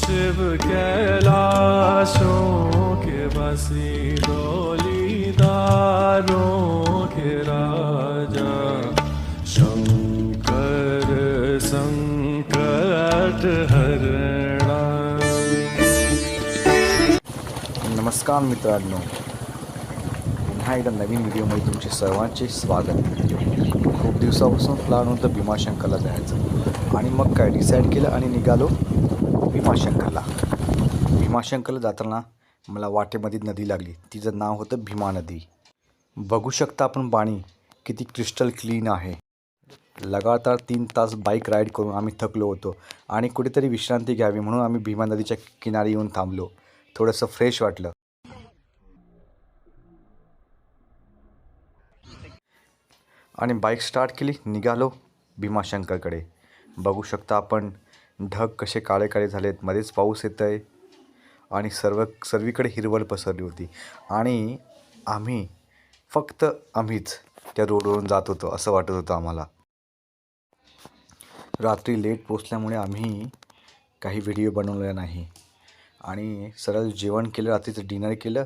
शिव कैलाशों के बसी डोलीदारों के राजा शंकर संकट हरणा। नमस्कार मित्रांनो, पुन्हा एकदा नवीन व्हिडिओमध्ये तुमचे सर्वांचे स्वागत. खूप दिवसापासून प्लॅन होतं भीमाशंकरला जायचं आणि मग काय डिसाईड केलं आणि निघालो भीमाशंकरला. भीमाशंकरला जाताना मला वाटेमध्ये नदी लागली, तिचं नाव होतं भीमा नदी. बघू शकता आपण पाणी किती क्रिस्टल क्लीन आहे. लगातार 3 तास बाईक राईड करून आम्ही थकलो होतो आणि कुठेतरी विश्रांती घ्यावी म्हणून आम्ही भीमा नदीच्या किनारी येऊन थांबलो. थोडंसं फ्रेश वाटलं आणि बाईक स्टार्ट केली, निघालो भीमाशंकरकडे. बघू शकता आपण ढग कसे काळे काळे झालेत, मध्येच पाऊस येत आहे आणि सर्वीकडे हिरवळ पसरली होती आणि आम्हीच त्या रोडवरून जात होतो असं वाटत होतं आम्हाला. रात्री लेट पोचल्यामुळे आम्ही काही व्हिडिओ बनवले नाही आणि सरळ जेवण केलं, रात्रीचं डिनर केलं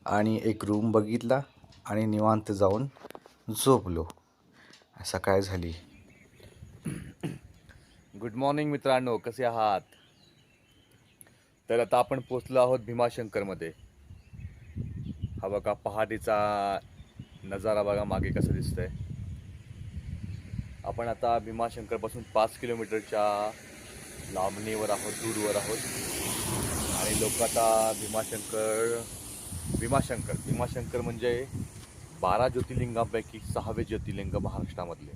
आणि एक रूम बघितला आणि निवांत जाऊन झोपलो. सकाळ झाली. गुड मॉर्निंग मित्रांनो, कसे आहात? तर आता आपण पोचलो आहोत भीमाशंकरमध्ये. हा बघा पहाटेचा नजारा, बघा मागे कसं दिसतंय. आपण आता भीमाशंकरपासून 5 किलोमीटरच्या लांबणीवर आहोत, दूरवर आहोत आणि लोक आता भीमाशंकर म्हणजे 12 ज्योतिर्लिंगांपैकी 6वे ज्योतिर्लिंग महाराष्ट्रामधले.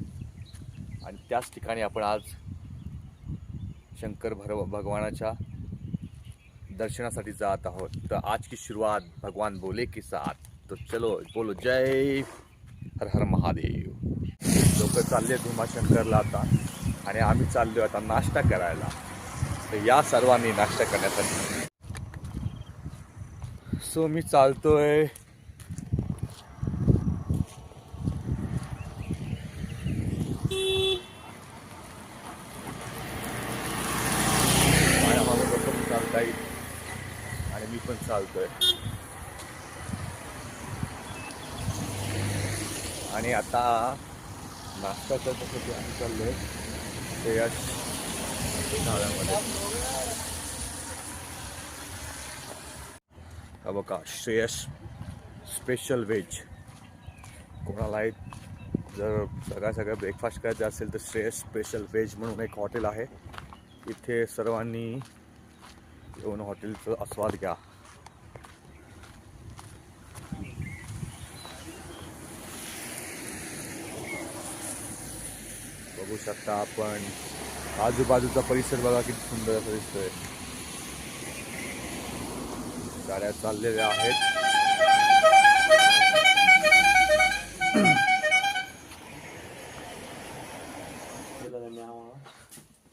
आणि त्याच ठिकाणी आपण आज शंकर भगवानाच्या दर्शनासाठी जात आहोत. तर आज की शुरुआत भगवान बोले के साथ. तो चलो बोलो जय हर हर महादेव. लोक चालले भीमाशंकरला आता आणि आम्ही चाललो आता नाश्ता करायला. तर या सर्वांनी नाश्ता करण्यासाठी. सो मी चालतोय आणि मी पण चालतोय आणि आता नाश्ता करण्यासाठी आम्ही चाललोय श्रेयस ढाब्यामध्ये. हा बघा श्रेयस स्पेशल व्हेज. कोणाला जर सगळं ब्रेकफास्ट करायचं असेल तर श्रेयस स्पेशल व्हेज म्हणून एक हॉटेल आहे. इथे सर्वांनी येऊन हॉटेलचा आस्वाद घ्या. बघू शकता आपण आजूबाजूचा परिसर, बघा किती सुंदर असं दिसतोय. गाड्या चाललेल्या आहेत.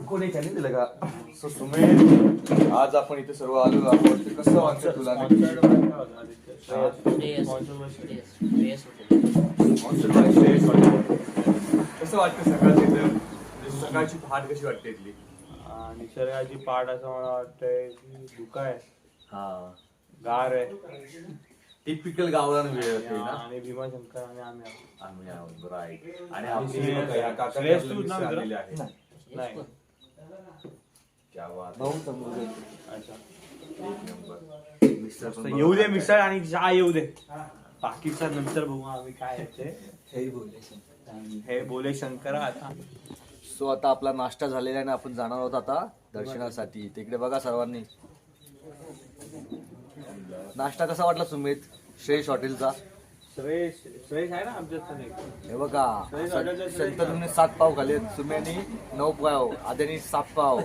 कोणी त्यांनी दिलं का? सो सुमेध, आज आपण इथे सर्व आलो आहोत. कसं वाटतं तुला? कसं वाटतं सकाळची इथं? सकाळची पहाट कशी वाटते इथली? आणि शरीराची पाठ असं मला वाटतंय की धुका आहे, गार आहे. टिपिकल गावरान वेळ असते ना. आणि भीमाशंकर आणि आम्ही आहोत राईट. आणि आपली आलेले आहे. नाही क्या बात. येऊ दे मिसळ आणि चहा येऊ दे, बाकीचा नंतर बघू आम्ही काय येते. हे बोले शंकर. आता सो आता आपला नाश्ता झालेला आहे ना, आपण जाणार आहोत आता दर्शनासाठी. तिकडे बघा सर्वांनी. नाश्ता कसा वाटला सुमित श्रेयस हॉटेलचा? श्रेयस आहे ना आमच्या. हे बघा, शंतनूने 7 पाव खाल्ले, सुम्यानी 9 पाव, आद्यानी 7 पाव.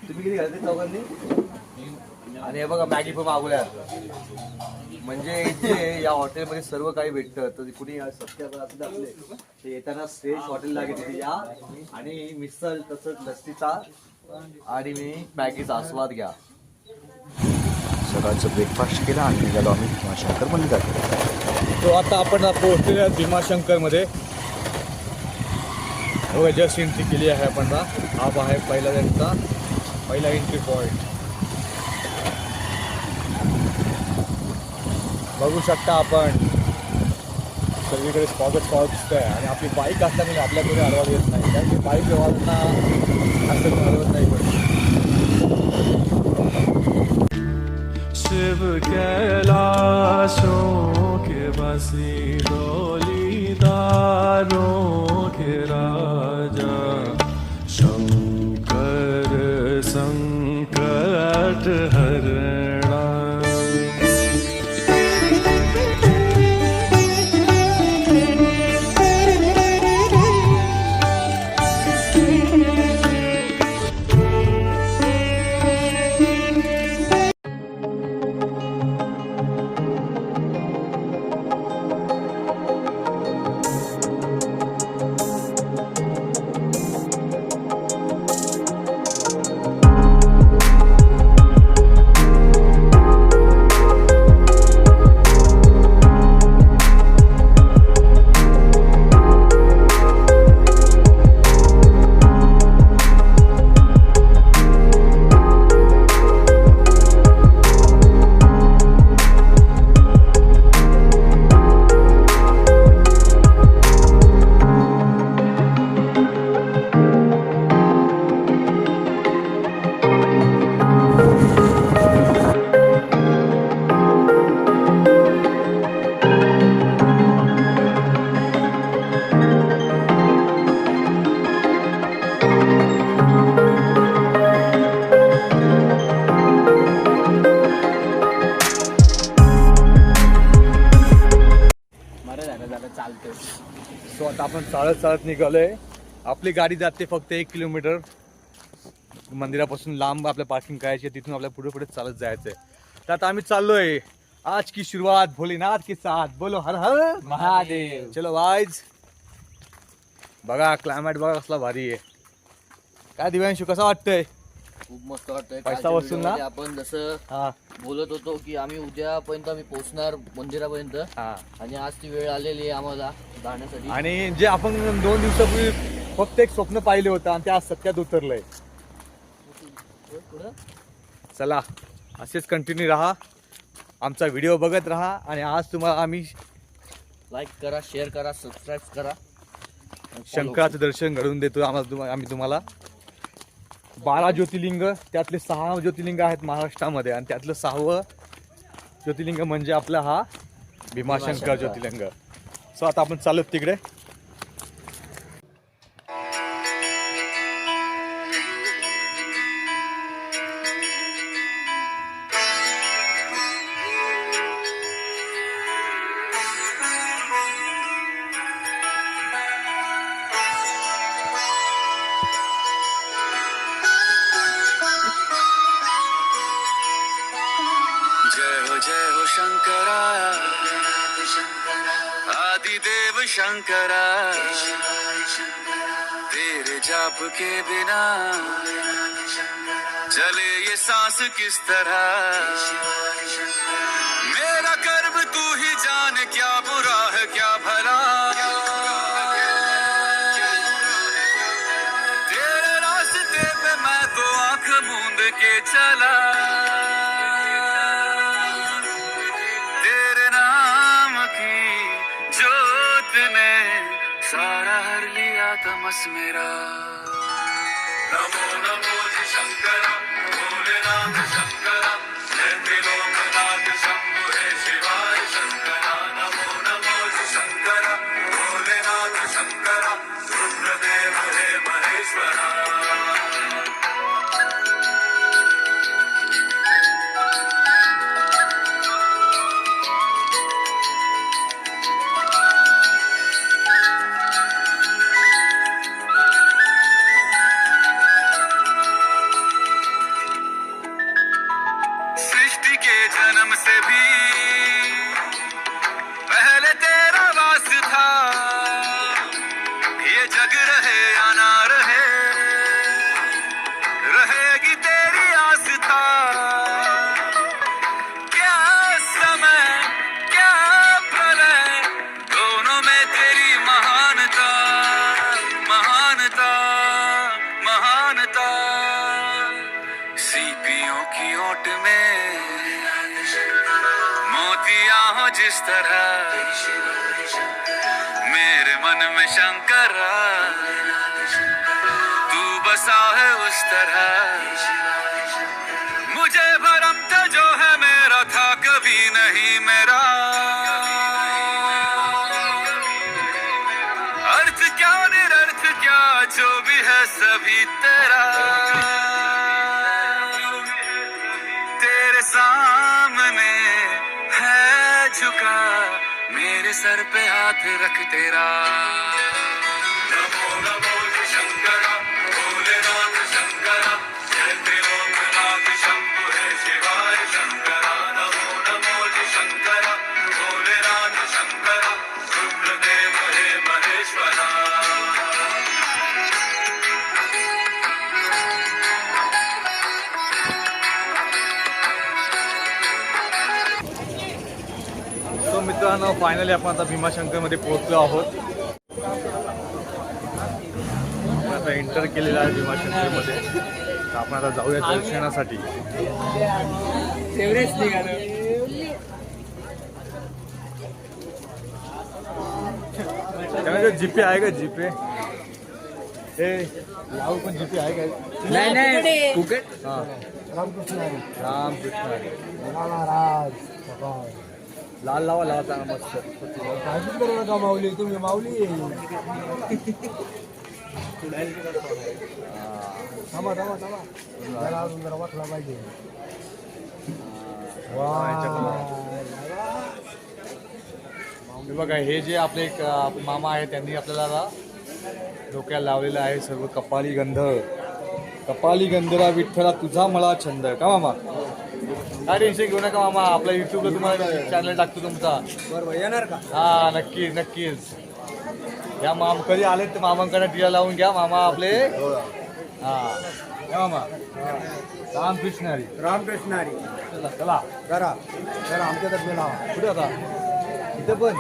तुम्ही किती खाल्ले चौघांनी? आणि हे बघा मॅगी पण मागवल्या. म्हणजे इथे या हॉटेलमध्ये सर्व काही भेटतं. तर कुणी सत्याग्रह असं आपले ते येताना श्रेयस हॉटेलला गेले या आणि मिसळ तसंच लस्सीचा आणि मी मॅगीचा आस्वाद घ्या. सकाळचं ब्रेकफास्ट केला आणि निघालो आम्ही भीमाशंकर मंदिराकडे. तो आता आपण पोहोचलेलो भीमाशंकरमध्ये. बघा जस्ट एंट्री केली आहे आपण. हा आहे पहिला त्यांचा पहिला एंट्री पॉईंट. बघू शकता आपण सगळीकडे स्पॉट दिसतंय आणि आपली बाईक असल्यामुळे आपल्या कोणी अडवायला येत नाही, कारण की बाईक व्यवहारांना असं अडवत नाही पण. शिव कैलाशों के वासी डोलीदारों के राजा शंकर संकट हरणा। सो आता आपण चालत निघालोय. आपली गाडी जाते फक्त 1 किलोमीटर मंदिरापासून लांब. आपल्या पार्किंग करायची, तिथून आपल्या पुढे पुढे चालत जायचंय. तर आता आम्ही चाललोय. आज की शुरुआत भोलेनाथ के साथ. बोलो हर हर महादेव. चलो वाईज. बघा क्लायमेट बघा कसला भारी आहे. काय दिव्यांशू कसं वाटतंय? खूप मस्त वाटतंय. पैसा कालच्या वसूल ना? व्हिडिओमध्ये आपण जसं हा बोलत होतो की आम्ही उद्यापर्यंत आम्ही पोहोचणार मंदिरापर्यंत, हा. आणि आज ती वेळ आलेली आहे आम्हाला जाण्यासाठी. आणि जे आपण 2 दिवसापूर्वी फक्त एक स्वप्न पाहिले होतं आणि ते आज सत्यात उतरलंय. पुढं चला असेच कंटिन्यू राहा, आमचा व्हिडिओ बघत राहा. आणि आज तुम्हाला आम्ही लाईक करा, शेअर करा, सबस्क्राईब करा. शंकराचं दर्शन घडवून देतो. आम्ही तुम्हाला 12 ज्योतिर्लिंग, त्यातले 6 ज्योतिर्लिंग आहेत महाराष्ट्रामध्ये, आणि त्यातलं 6वं ज्योतिर्लिंग म्हणजे आपला हा भीमाशंकर ज्योतिर्लिंग. सो आता आपण चालत तिकडे. जय हो शंकरा, आदिदेव शंकरा, तेरे जाप के बिना चले ये सांस किस तरह। मेरा कर्म तू ही जान, क्या बुरा है क्या भला, तेरे रास्ते पे मैं तो आंख मूंद के चला। तेरे नाम की जोत ने सारा हर लिया तमस मेरा। नमो नमो शंकरा, भोलेनाथ शंकरा, जय त्रिलोकनाथ शंभो हे शिवाय शंकरा। नमो नमो शंकरा, भोलेनाथ शंकरा, रुद्रदेव हे महेश्वरा। सृष्टि के जन्म से भी पहले तेरा वास था, ये जग रहे या ना रहे, रहेगी तेरी आस्था। क्या समय क्या प्रलय, दोनों में तेरी महानता, महानता, महानता। सीपियों की ओट में मोतियां हो जिस तरह मेरे मन में शंकरा तू बसा है उस तरह मुझे भरम था जो है मेरा था कभी नहीं मेरा अर्थ क्या निरर्थ क्या जो भी है सभी तेरा तेरे सामने है झुका मेरे सर पे हाथ रख तेरा नमो नमो शंकरा भोलेनाथ शंकरा जय त्रिलोकनाथ शंभु है शिवाय शंकरा नमो नमो शंकरा भोलेनाथ शंकरा रुद्रदेव हे महेश्वरा सो मित्रांनो फायनली आपण आता भीमाशंकरमध्ये पोहोचलो आहोत. आपण आता एंटर केलेलं आहे भीमाशंकरमध्ये. तर आपण आता जाऊया दर्शनासाठी. त्यामध्ये जीपे आहे का जीपे? ए लावू पण जीपे आहे का? नाही फुकट हां रामकृष्ण लाल लावा लावा चांगला मस्त. काळजीच करू नका माऊली, तुम्ही माऊली. थांबा थांबा थांबा, जरा अजून जरा वाटला पाहिजे. हे बघा हे जे आपले एक मामा आहे त्यांनी आपल्याला डोक्याला लावलेलं आहे सर्व कपाली गंधरा विठ्ठला तुझा मला छंद का मामा? काय टेन्शन घेऊ नका मामा, आपला युट्यूबला तुम्हाला चॅनल टाकतो तुमचा. बरोबर येणार का? हा नक्कीच. या कधी आले तर मामांकडे टिळा लावून घ्या मामा आपले. हा या मामा रामकृष्ण हरी. रामकृष्ण हरी. चला करा जरा आमच्यातर्फे लावा. कुठे आता इथं पण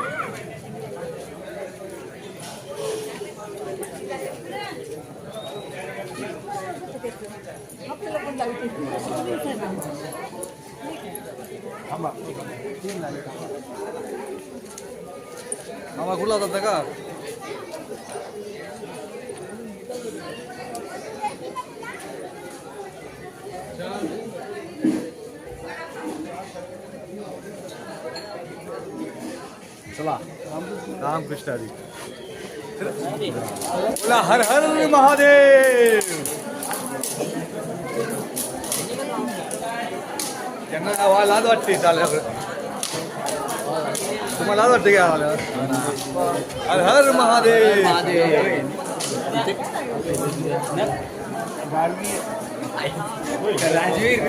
थांबा. मामा कुठला होता का? चला रामकृष्ण हरी. बोला हर हर महादेव. त्यांना लाज वाटते चालल्यावर. तुम्हाला लाज वाटते का आल्यावर? हर हर महादेव. राजवीर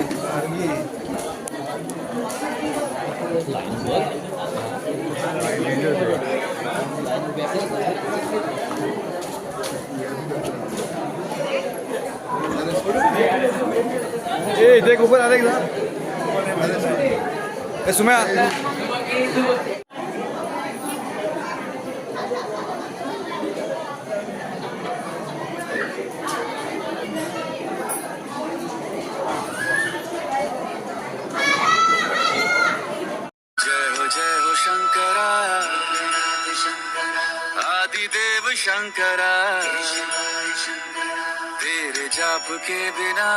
ए देख ऊपर आ देख ए सुम्या. जय हो शंकरा आदिदेव शंकरा तेरे जाप के बिना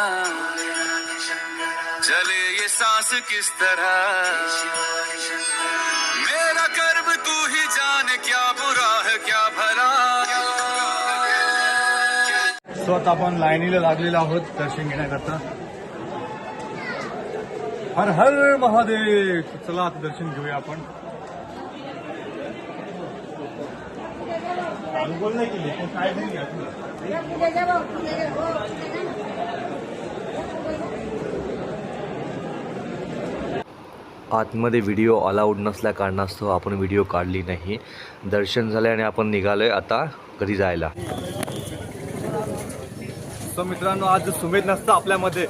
चले ये सांस किस तरह मेरा कर्म तू ही जाने क्या बुरा है क्या भला सो आता आपण लाईनीला लागलेलो आहोत दर्शन घेण्याकरता. हर हर महादेव. चला आता दर्शन घेऊया आपण. आतमध्ये व्हिडिओ अलाउड नसल्या कारणास्तव आपण व्हिडिओ काढली नाही. दर्शन झाले आणि आपण निघालोय आता घरी जायला. सो मित्रांनो आज सुमेध नसता आपल्यामध्ये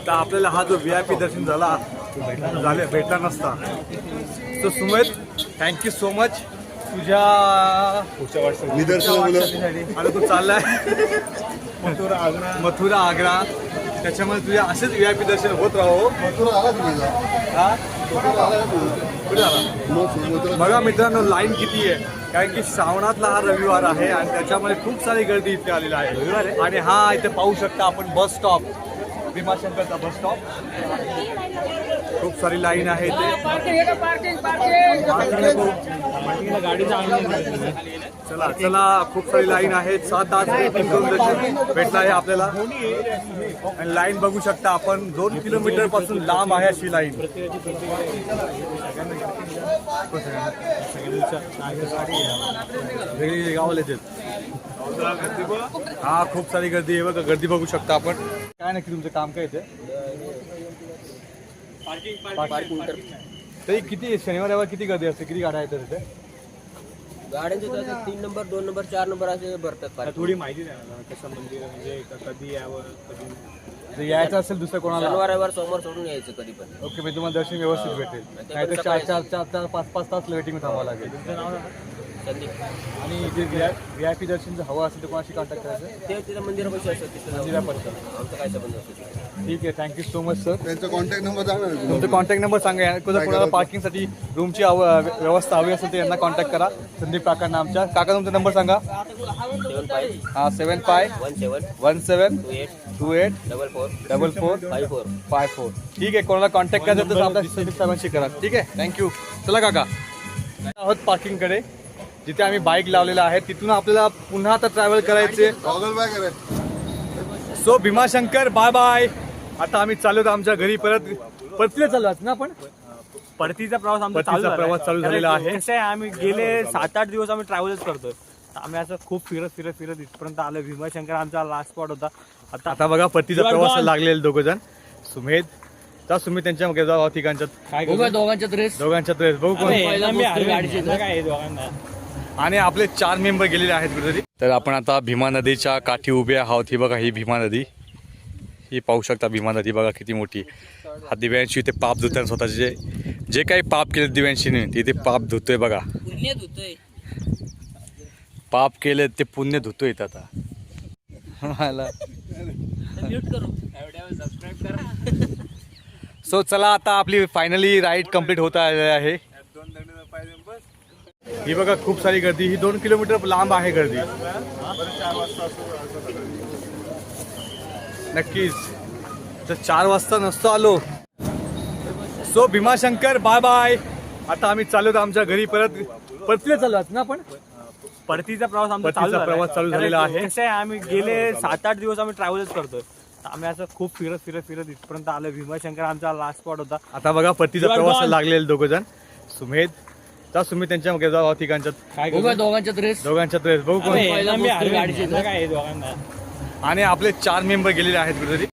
तर आपल्याला हा जो VIP दर्शन भेटला नसता. So Sumedh thank you so much तुझ्या आता तू चाललाय मथुरा आग्रा त्याच्यामुळे तुझ्या असेच VIP दर्शन होत राहो. हा? कुठे आला? बघा मित्रांनो लाईन किती आहे, कारण की श्रावणातला हा रविवार आहे आणि त्याच्यामुळे खूप सारी गर्दी इथे आलेली आहे. आणि हा इथे पाहू शकता आपण बस स्टॉप, भीमाशंकरचा बस स्टॉप. खूप सारी लाईन आहे इथे. चला चला, खूप सारी लाईन आहे. 7 तास वेटिंग करून दर्शन भेटलं आहे आपल्याला. आणि लाईन बघू शकता आपण, 2 किलोमीटर पासून लांब आहे अशी लाईन. वेगळी गावाला येतात. हा खूप सारी गर्दी आहे बघा, गर्दी बघू शकता आपण. काय नक्की तुमचं काम काय येते? तरी किती शनिवार रविवार किती गर्दी असते, किती गाड्या येतात तिथे? गाड्यांचे 3 नंबर 2 नंबर 4 नंबर असे भरतात. थोडी माहिती द्या ना कसं मंदिर म्हणजे कधी यावं कधी जर यायचं असेल दुसरं कोणाला, शनिवार रविवार सोमवार सोडून यायचं कधी पण. ओके, मी तुम्हाला दर्शन व्यवस्थित भेटेल. नाही तर 4 5 तास वेटिंग थांबावं लागेल. संदीप आणि जे VIP दर्शन जर हवं असेल तर कोणाशी कॉन्टॅक्ट करायचं? ते तिथं मंदिरापाशी असतात, तिथं मंदिरापर्यंत. आमचं काय संबंध असतो. ठीक आहे, थँक्यू सो मच सर. त्यांचा कॉन्टॅक्ट नंबर सांगा ना. तुमचा कॉन्टॅक्ट नंबर सांगा. जर कोणाला पार्किंगसाठी रूमची व्यवस्था हवी असेल तर यांना कॉन्टॅक्ट करा, संदीप काकांना आमच्या. काका तुमचा नंबर सांगा. 75 हा 7517 28 44 54. ठीक आहे, कोणाला कॉन्टॅक्ट करायचं तर आपल्या संदीप साहेबांशी करा. ठीक आहे, थँक्यू. चला काका, आहोत पार्किंगकडे जिथे आम्ही बाईक लावलेला आहे. तिथून आपल्याला पुन्हा आता ट्रॅव्हल करायचे. गॉगल बाय करा. So Bhimashankar bye bye. आता आम्ही चाललो आमच्या घरी परतीला चाललो आहोत ना आपण. परतीचा प्रवास आमचा परतीचा प्रवास चालू झालेला आहे. कसं आहे, आम्ही गेले 7-8 दिवस आम्ही ट्रॅव्हलच करतोय. आम्ही असं खूप फिरत इथपर्यंत आलो. भीमाशंकर आमचा लास्ट स्पॉट होता. आता बघा परतीचा प्रवास लागलेले दोघ जण. सुमेध जा, सुमेध त्यांच्या मागे जाऊ ठिकाणच्यात. काय दोघांच्या ड्रेस दोघांच्या ड्रेस बघू कोण. काय दोघांना. आणि आपले 4 मेंबर गेलेले आहेत कुठेतरी. तर आपण आता भीमा नदीच्या काठी उभे आहोत. ही बघा, ही भीमा नदी. ही पाहू शकता भीमा नदी बघा किती मोठी. हा दिव्यांशी इथे पाप धुताना स्वतःचे जे काही पाप केले दिव्यांशीने तिथे पाप धुतोय बघा. पुण्य धुतोय. पाप केले ते पुण्य धुतोय आता. मला सो चला, आता आपली फायनली राईड कंप्लीट होत आलेली आहे. ही बघा खूप सारी गर्दी. ही 2 किलोमीटर लांब आहे गर्दी. नक्कीच तर 4 वाजता नसतो आलो. So Bhimashankar bye bye. आता आम्ही चाललो आमच्या घरी परतीला चाललो आहोत ना आपण. परतीचा प्रवास आमचा परतीचा प्रवास चालू झालेला आहे. कसं आहे, आम्ही गेले 7-8 दिवस आम्ही ट्रॅव्हलच करतोय. आम्ही असं खूप फिरत इथपर्यंत आलो. भीमाशंकर आमचा लास्ट स्पॉट होता. आता बघा परतीचा प्रवास लागलेले दोघ जण. सुमेध जा, सुमेध त्यांच्या मागे जाऊ ठिकाणच्यात. काय दोघांच्या ड्रेस दोघांच्या ड्रेस बघू कोण. काय दोघांना. आणि आपले 4 मेंबर गेलेले आहेत कुठेतरी.